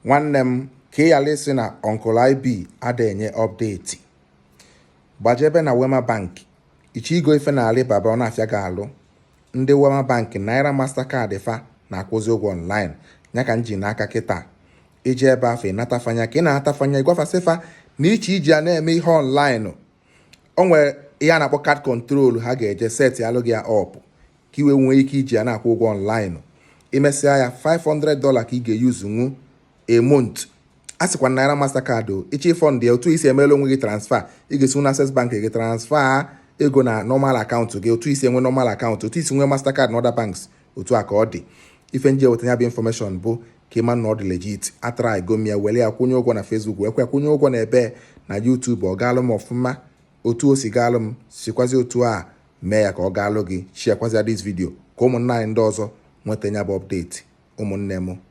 nwanne m ka ị ghara isi na Uncle IB ada enye update. Gbajebe na Wema Bank ichi igo ife na Alibaba ọ na-afịa gị alụ. Ndị Wema Bank Naira Mastercard fa na-akwụzi ụgwọ online ya ka nji n'aka kịta. Iji ebe afọ ịnatafanya ka ị na-atafanya ịgwafasịfa na iche iji a na-eme ihe online. O nwere ihe a na-akpọ card control ha ga-eje set alụ gị ya up ka iwe nwee ike iji a na-akwụ ụgwọ online. Imesịa ya $500 ka ị ga-eyuzu nwu a month. A sịkwa Naira Mastercard ichi fund ya otu isi emela onwe gị transfer ị ga-esi na Access Bank gị transfer ego na normal account gị otu isi enwe normal account otu isi nwe Mastercard na other banks otu a ka ọ dị. Ife nje wetanya bụ information bụ ka ịma na ọ dị legit. Atara igomia wele ya kwụnye ụgwọ na Facebook wekwa kwụnye ụgwọ na ebe na YouTube ọ gaalụ m ọfụma otu o si gaalụ m sikwazi otu a mee ya ka ọ gaalụ gị. Share kwazi this video ka ụmụnna anyị ndị ọzọ nweta nya bụ update ụmụnne m.